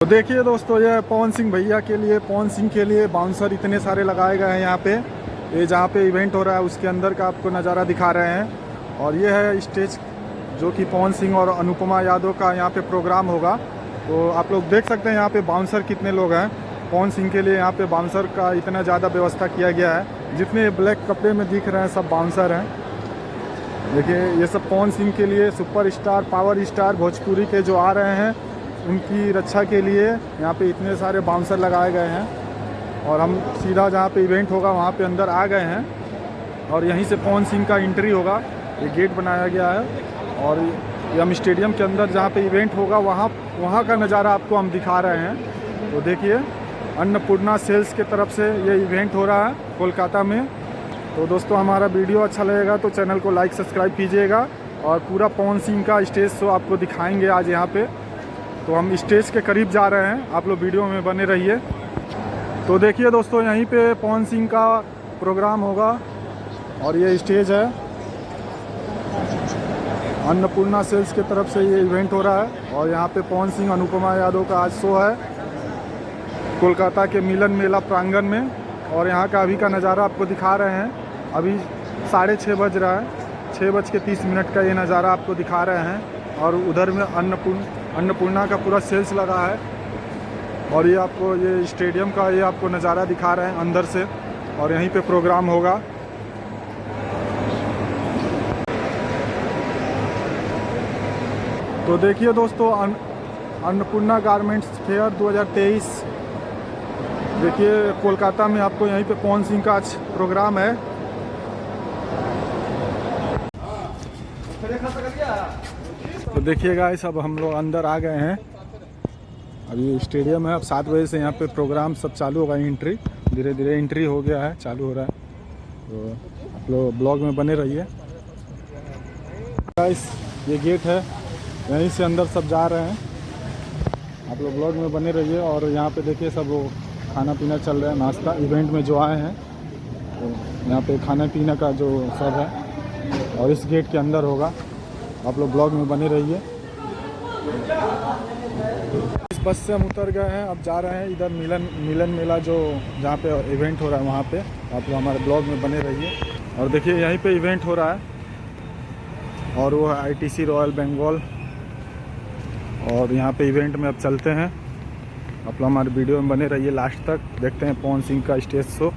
तो देखिए दोस्तों, ये पवन सिंह भैया के लिए, पवन सिंह के लिए बाउंसर इतने सारे लगाए गए हैं यहाँ पे। ये जहाँ पे इवेंट हो रहा है उसके अंदर का आपको नज़ारा दिखा रहे हैं। और ये है स्टेज जो कि पवन सिंह और अनुपमा यादव का यहाँ पे प्रोग्राम होगा। तो आप लोग देख सकते हैं यहाँ पे बाउंसर कितने लोग हैं। पवन सिंह के लिए यहाँ पे बाउंसर का इतना ज़्यादा व्यवस्था किया गया है। जितने ब्लैक कपड़े में दिख रहे हैं सब बाउंसर हैं। देखिए ये सब पवन सिंह के लिए super star, power star Bhojpuri के जो आ रहे हैं उनकी रक्षा के लिए यहाँ पे इतने सारे बाउंसर लगाए गए हैं। और हम सीधा जहाँ पे इवेंट होगा वहाँ पे अंदर आ गए हैं और यहीं से पवन सिंह का एंट्री होगा। ये गेट बनाया गया है और ये हम स्टेडियम के अंदर जहाँ पे इवेंट होगा वहाँ का नज़ारा आपको हम दिखा रहे हैं। तो देखिए अन्नपूर्णा सेल्स के तरफ से ये इवेंट हो रहा है कोलकाता में। तो दोस्तों हमारा वीडियो अच्छा लगेगा तो चैनल को लाइक सब्सक्राइब कीजिएगा। और पूरा पवन सिंह का स्टेज शो आपको दिखाएंगे आज यहाँ पे। तो हम स्टेज के करीब जा रहे हैं, आप लोग वीडियो में बने रहिए। तो देखिए दोस्तों यहीं पे पवन सिंह का प्रोग्राम होगा और ये स्टेज है। अन्नपूर्णा सेल्स के तरफ से ये इवेंट हो रहा है और यहाँ पे पवन सिंह अनुपमा यादव का आज शो है कोलकाता के मिलन मेला प्रांगण में। और यहाँ का अभी का नज़ारा आपको दिखा रहे हैं। अभी 6:30 बज रहा है, 6:30 का ये नज़ारा आपको दिखा रहे हैं। और उधर में अन्नपूर्णा का पूरा सेल्स लगा है और ये आपको ये स्टेडियम का ये आपको नज़ारा दिखा रहे हैं अंदर से। और यहीं पे प्रोग्राम होगा। तो देखिए दोस्तों अन्नपूर्णा गारमेंट्स फेयर 2023 देखिए कोलकाता में आपको यहीं पे पवन सिंह का आज प्रोग्राम है। तो देखिए गाइस अब हम लोग अंदर आ गए हैं। अभी स्टेडियम है, अब 7 बजे से यहाँ पे प्रोग्राम सब चालू होगा। एंट्री धीरे धीरे एंट्री हो गया है, चालू हो रहा है। तो आप लोग ब्लॉग में बने रहिए। गाइस ये गेट है, यहीं से अंदर सब जा रहे हैं। आप लोग ब्लॉग में बने रहिए। और यहाँ पे देखिए सब वो खाना पीना चल रहा है, नाश्ता इवेंट में जो आए हैं। तो यहाँ पे खाना पीना का जो सब है और इस गेट के अंदर होगा। आप लोग ब्लॉग में बने रहिए। इस बस से हम उतर गए हैं, अब जा रहे हैं इधर मिलन मेला जो जहाँ पे इवेंट हो रहा है वहाँ पे। आप लोग हमारे ब्लॉग में बने रहिए। और देखिए यहीं पे इवेंट हो रहा है और वो है ITC रॉयल बंगाल। और यहाँ पे इवेंट में अब चलते हैं। आप लोग हमारे वीडियो में बने रहिए लास्ट तक, देखते हैं पवन सिंह का स्टेज शो।